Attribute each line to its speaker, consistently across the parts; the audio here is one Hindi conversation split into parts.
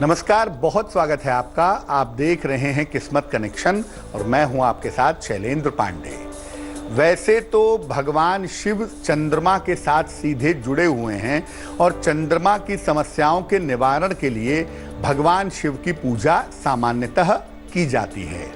Speaker 1: नमस्कार, बहुत स्वागत है आपका। आप देख रहे हैं किस्मत कनेक्शन और मैं हूं आपके साथ शैलेंद्र पांडे। वैसे तो भगवान शिव चंद्रमा के साथ सीधे जुड़े हुए हैं और चंद्रमा की समस्याओं के निवारण के लिए भगवान शिव की पूजा सामान्यतः की जाती है।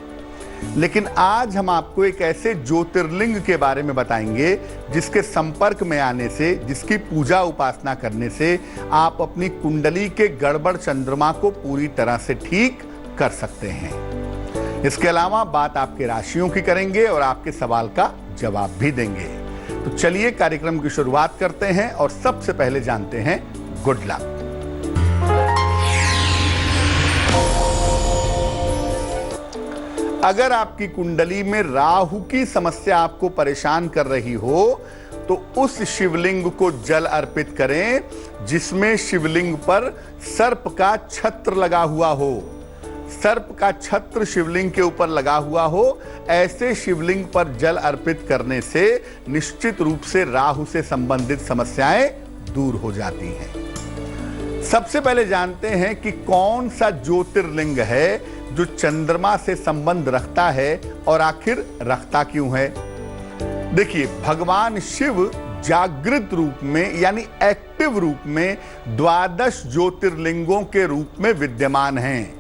Speaker 1: लेकिन आज हम आपको एक ऐसे ज्योतिर्लिंग के बारे में बताएंगे जिसके संपर्क में आने से, जिसकी पूजा उपासना करने से आप अपनी कुंडली के गड़बड़ चंद्रमा को पूरी तरह से ठीक कर सकते हैं। इसके अलावा बात आपके राशियों की करेंगे और आपके सवाल का जवाब भी देंगे। तो चलिए कार्यक्रम की शुरुआत करते हैं और सबसे पहले जानते हैं गुड लक। अगर आपकी कुंडली में राहु की समस्या आपको परेशान कर रही हो तो उस शिवलिंग को जल अर्पित करें जिसमें शिवलिंग पर सर्प का छत्र लगा हुआ हो। सर्प का छत्र शिवलिंग के ऊपर लगा हुआ हो, ऐसे शिवलिंग पर जल अर्पित करने से निश्चित रूप से राहु से संबंधित समस्याएं दूर हो जाती हैं। सबसे पहले जानते हैं कि कौन सा ज्योतिर्लिंग है जो चंद्रमा से संबंध रखता है और आखिर रखता क्यों है। देखिए, भगवान शिव जागृत रूप में यानी एक्टिव रूप में 12 ज्योतिर्लिंगों के रूप में विद्यमान हैं।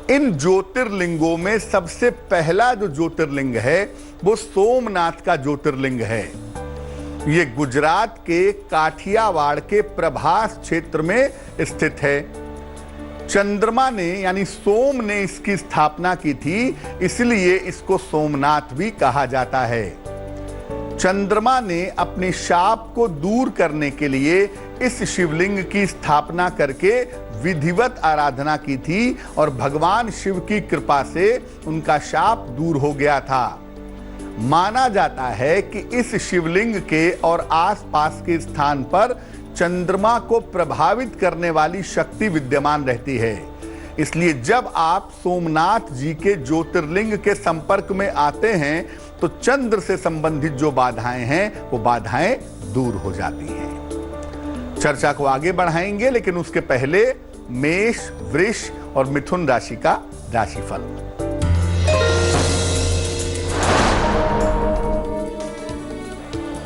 Speaker 1: इन ज्योतिर्लिंगों में सबसे पहला जो ज्योतिर्लिंग है वो सोमनाथ का ज्योतिर्लिंग है। ये गुजरात के काठियावाड़ के प्रभास क्षेत्र में स्थित है। चंद्रमा ने यानी सोम ने इसकी स्थापना की थी, इसलिए इसको सोमनाथ भी कहा जाता है। चंद्रमा ने अपने शाप को दूर करने के लिए इस शिवलिंग की स्थापना करके विधिवत आराधना की थी और भगवान शिव की कृपा से उनका शाप दूर हो गया था। माना जाता है कि इस शिवलिंग के और आसपास के स्थान पर चंद्रमा को प्रभावित करने वाली शक्ति विद्यमान रहती है। इसलिए जब आप सोमनाथ जी के ज्योतिर्लिंग के संपर्क में आते हैं तो चंद्र से संबंधित जो बाधाएं हैं वो बाधाएं दूर हो जाती हैं। चर्चा को आगे बढ़ाएंगे, लेकिन उसके पहले मेष, वृष और मिथुन राशि का राशिफल।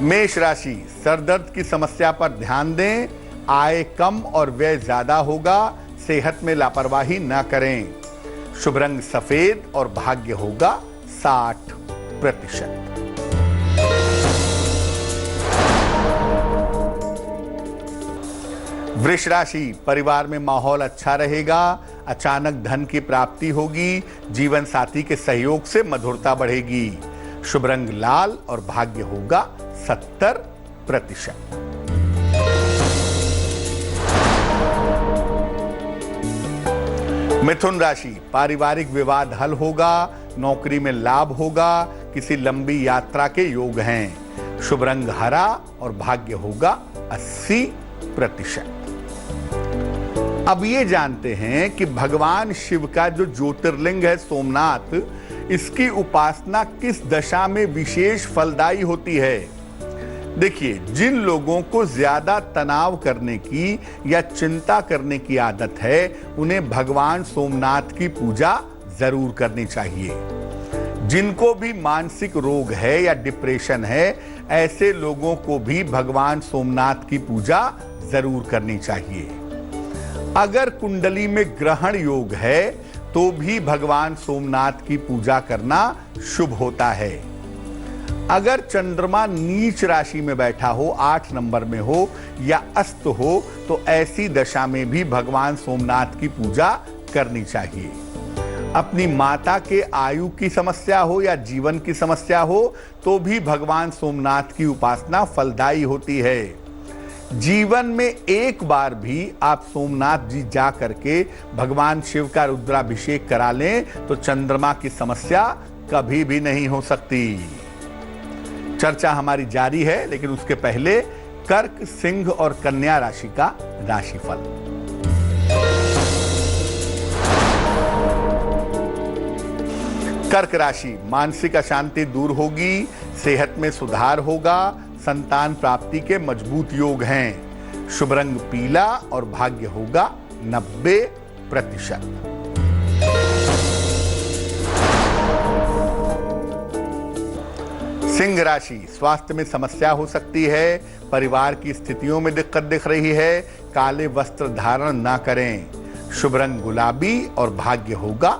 Speaker 1: मेष राशि, सरदर्द की समस्या पर ध्यान दें। आय कम और व्यय ज्यादा होगा। सेहत में लापरवाही न करें। शुभ रंग सफेद और भाग्य होगा 60%। वृष राशि, परिवार में माहौल अच्छा रहेगा। अचानक धन की प्राप्ति होगी। जीवन साथी के सहयोग से मधुरता बढ़ेगी। शुभ रंग लाल और भाग्य होगा 70%। मिथुन राशि, पारिवारिक विवाद हल होगा। नौकरी में लाभ होगा। किसी लंबी यात्रा के योग हैं। शुभ रंग हरा और भाग्य होगा 80%। अब ये जानते हैं कि भगवान शिव का जो ज्योतिर्लिंग है सोमनाथ, इसकी उपासना किस दशा में विशेष फलदायी होती है। देखिए, जिन लोगों को ज्यादा तनाव करने की या चिंता करने की आदत है उन्हें भगवान सोमनाथ की पूजा जरूर करनी चाहिए। जिनको भी मानसिक रोग है या डिप्रेशन है, ऐसे लोगों को भी भगवान सोमनाथ की पूजा जरूर करनी चाहिए। अगर कुंडली में ग्रहण योग है तो भी भगवान सोमनाथ की पूजा करना शुभ होता है। अगर चंद्रमा नीच राशि में बैठा हो, 8 नंबर में हो या अस्त हो, तो ऐसी दशा में भी भगवान सोमनाथ की पूजा करनी चाहिए। अपनी माता के आयु की समस्या हो या जीवन की समस्या हो तो भी भगवान सोमनाथ की उपासना फलदायी होती है। जीवन में एक बार भी आप सोमनाथ जी जा करके भगवान शिव का रुद्राभिषेक करा लें तो चंद्रमा की समस्या कभी भी नहीं हो सकती। चर्चा हमारी जारी है, लेकिन उसके पहले कर्क, सिंह और कन्या राशि का राशिफल। कर्क राशि, मानसिक अशांति दूर होगी। सेहत में सुधार होगा। संतान प्राप्ति के मजबूत योग हैं। शुभ रंग पीला और भाग्य होगा 90%। सिंह राशि, स्वास्थ्य में समस्या हो सकती है, परिवार की स्थितियों में दिक्कत दिख रही है, काले वस्त्र धारण ना करें। शुभ रंग गुलाबी और भाग्य होगा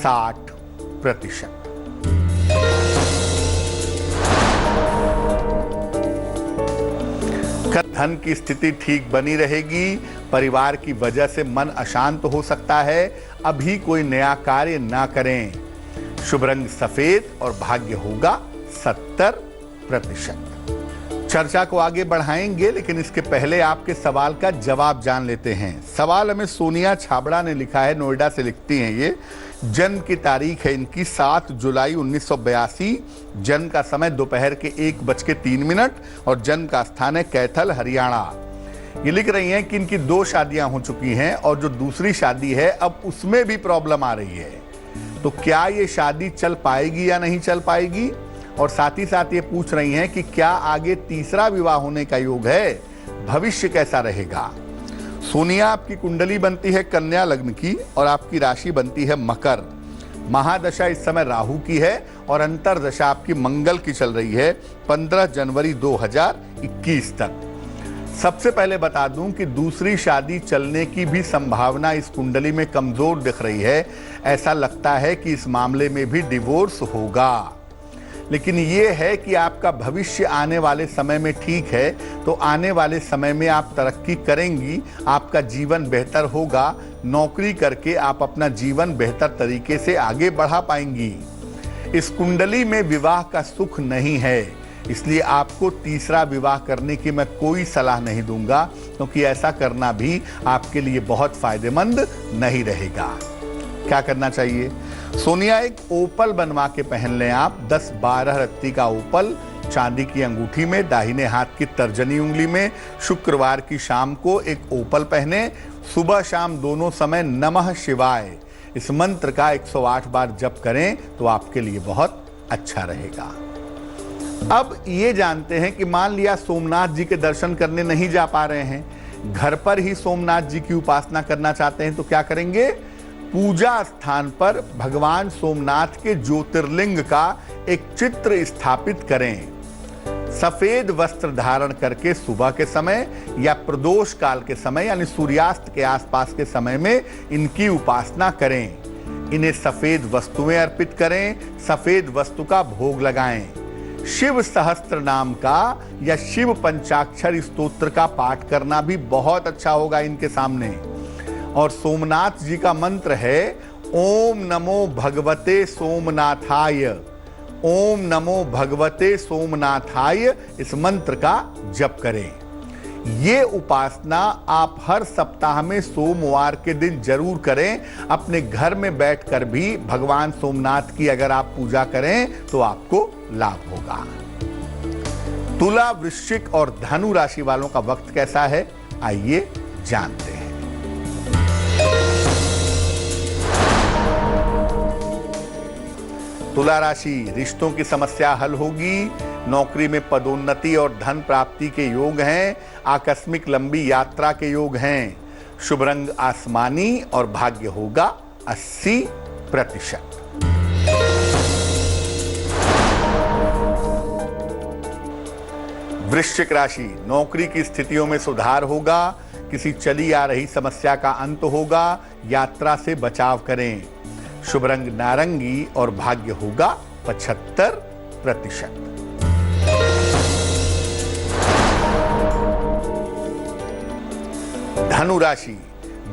Speaker 1: 60%। धन की स्थिति ठीक बनी रहेगी, परिवार की वजह से मन अशांत हो सकता है, अभी कोई नया कार्य ना करें। शुभ रंग सफेद और भाग्य होगा 70%। चर्चा को आगे बढ़ाएंगे, लेकिन इसके पहले आपके सवाल का जवाब जान लेते हैं। सवाल हमें सोनिया छाबड़ा ने लिखा है, नोएडा से लिखती हैं ये। जन्म की तारीख है इनकी 7 जुलाई 1982, जन्म का समय दोपहर के 1:03 और जन्म का स्थान है कैथल, हरियाणा। ये लिख रही हैं कि इनकी 2 शादियां हो चुकी हैं और जो दूसरी शादी है अब उसमें भी प्रॉब्लम आ रही है। तो क्या ये शादी चल पाएगी या नहीं चल पाएगी? और साथ ही साथ ये पूछ रही हैं कि क्या आगे तीसरा विवाह होने का योग है, भविष्य कैसा रहेगा। सोनिया, आपकी कुंडली बनती है कन्या लग्न की और आपकी राशि बनती है मकर। महादशा इस समय राहु की है और अंतरदशा आपकी मंगल की चल रही है 15 जनवरी 2021 तक। सबसे पहले बता दूं कि दूसरी शादी चलने की भी संभावना इस कुंडली में कमजोर दिख रही है। ऐसा लगता है कि इस मामले में भी डिवोर्स होगा, लेकिन ये है कि आपका भविष्य आने वाले समय में ठीक है, तो आने वाले समय में आप तरक्की करेंगी, आपका जीवन बेहतर होगा, नौकरी करके आप अपना जीवन बेहतर तरीके से आगे बढ़ा पाएंगी। इस कुंडली में विवाह का सुख नहीं है, इसलिए आपको तीसरा विवाह करने की मैं कोई सलाह नहीं दूंगा, क्योंकि ऐसा करना भी आपके लिए बहुत फायदेमंद नहीं रहेगा। क्या करना चाहिए? सोनिया, एक ओपल बनवा के पहन लें आप, 10-12 रत्ती का ओपल चांदी की अंगूठी में, दाहिने हाथ की तर्जनी उंगली में। शुक्रवार की शाम को एक ओपल पहने, सुबह शाम दोनों समय नमः शिवाय इस मंत्र का 108 बार जप करें तो आपके लिए बहुत अच्छा रहेगा। अब ये जानते हैं कि मान लिया सोमनाथ जी के दर्शन करने नहीं जा पा रहे हैं, घर पर ही सोमनाथ जी की उपासना करना चाहते हैं, तो क्या करेंगे? पूजा स्थान पर भगवान सोमनाथ के ज्योतिर्लिंग का एक चित्र स्थापित करें। सफेद वस्त्र धारण करके सुबह के समय या प्रदोष काल के समय यानी सूर्यास्त के आसपास के समय में इनकी उपासना करें। इन्हें सफेद वस्तुएं अर्पित करें, सफेद वस्तु का भोग लगाएं। शिव सहस्त्र नाम का या शिव पंचाक्षर स्तोत्र का पाठ करना भी बहुत अच्छा होगा इनके सामने। और सोमनाथ जी का मंत्र है ओम नमो भगवते सोमनाथाय, ओम नमो भगवते सोमनाथाय, इस मंत्र का जप करें। ये उपासना आप हर सप्ताह में सोमवार के दिन जरूर करें। अपने घर में बैठकर भी भगवान सोमनाथ की अगर आप पूजा करें तो आपको लाभ होगा। तुला, वृश्चिक और धनु राशि वालों का वक्त कैसा है, आइए जानते हैं। तुला राशि, रिश्तों की समस्या हल होगी, नौकरी में पदोन्नति और धन प्राप्ति के योग हैं, आकस्मिक लंबी यात्रा के योग हैं। शुभ रंग आसमानी और भाग्य होगा 80%। वृश्चिक राशि, नौकरी की स्थितियों में सुधार होगा, किसी चली आ रही समस्या का अंत होगा, यात्रा से बचाव करें। शुभ रंग नारंगी और भाग्य होगा 75%। धनु राशि,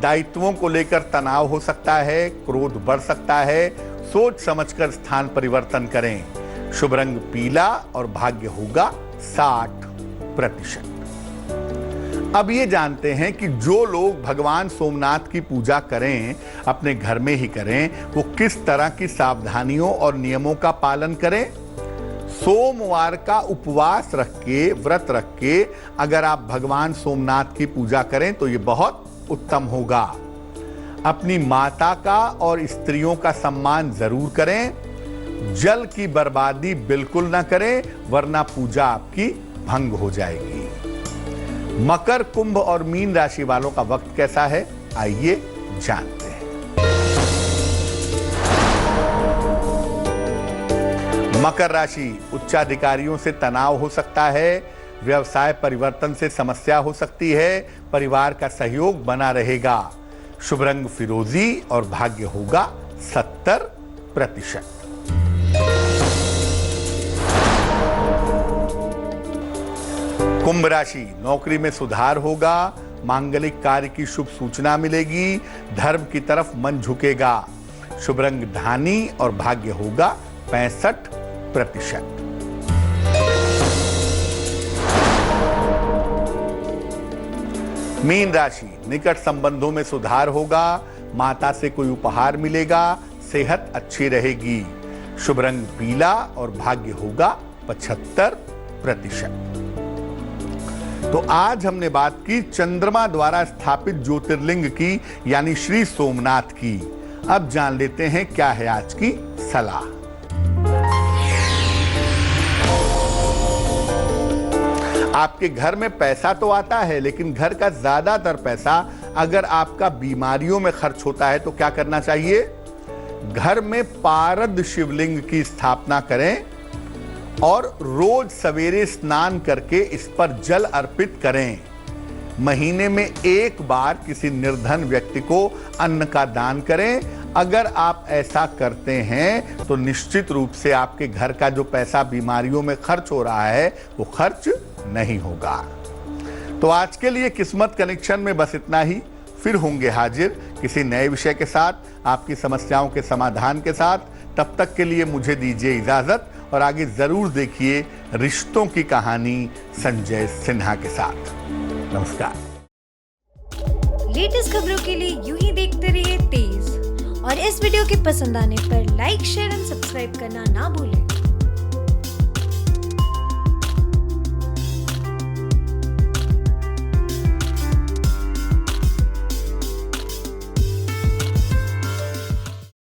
Speaker 1: दायित्वों को लेकर तनाव हो सकता है, क्रोध बढ़ सकता है, सोच समझकर स्थान परिवर्तन करें। शुभ रंग पीला और भाग्य होगा 60%। अब ये जानते हैं कि जो लोग भगवान सोमनाथ की पूजा करें, अपने घर में ही करें, वो किस तरह की सावधानियों और नियमों का पालन करें। सोमवार का उपवास रख के, व्रत रख के अगर आप भगवान सोमनाथ की पूजा करें तो ये बहुत उत्तम होगा। अपनी माता का और स्त्रियों का सम्मान जरूर करें। जल की बर्बादी बिल्कुल ना करें, वरना पूजा आपकी भंग हो जाएगी। मकर, कुंभ और मीन राशि वालों का वक्त कैसा है, आइए जानते हैं। मकर राशि, उच्चाधिकारियों से तनाव हो सकता है, व्यवसाय परिवर्तन से समस्या हो सकती है, परिवार का सहयोग बना रहेगा। शुभ रंग फिरोजी और भाग्य होगा 70%। कुंभ राशि, नौकरी में सुधार होगा, मांगलिक कार्य की शुभ सूचना मिलेगी, धर्म की तरफ मन झुकेगा। शुभ रंग धानी और भाग्य होगा 65%। मीन राशि, निकट संबंधों में सुधार होगा, माता से कोई उपहार मिलेगा, सेहत अच्छी रहेगी। शुभ रंग पीला और भाग्य होगा 75%। तो आज हमने बात की चंद्रमा द्वारा स्थापित ज्योतिर्लिंग की, यानी श्री सोमनाथ की। अब जान लेते हैं क्या है आज की सलाह। आपके घर में पैसा तो आता है, लेकिन घर का ज्यादातर पैसा अगर आपका बीमारियों में खर्च होता है तो क्या करना चाहिए? घर में पारद शिवलिंग की स्थापना करें और रोज सवेरे स्नान करके इस पर जल अर्पित करें। महीने में एक बार किसी निर्धन व्यक्ति को अन्न का दान करें। अगर आप ऐसा करते हैं तो निश्चित रूप से आपके घर का जो पैसा बीमारियों में खर्च हो रहा है वो खर्च नहीं होगा। तो आज के लिए किस्मत कनेक्शन में बस इतना ही। फिर होंगे हाजिर किसी नए विषय के साथ, आपकी समस्याओं के समाधान के साथ। तब तक के लिए मुझे दीजिए इजाजत और आगे जरूर देखिए रिश्तों की कहानी संजय सिन्हा के साथ। नमस्कार।
Speaker 2: लेटेस्ट खबरों के लिए यूं ही देखते रहिए तेज, और इस वीडियो के पसंद आने पर लाइक, शेयर एंड सब्सक्राइब करना ना भूलें।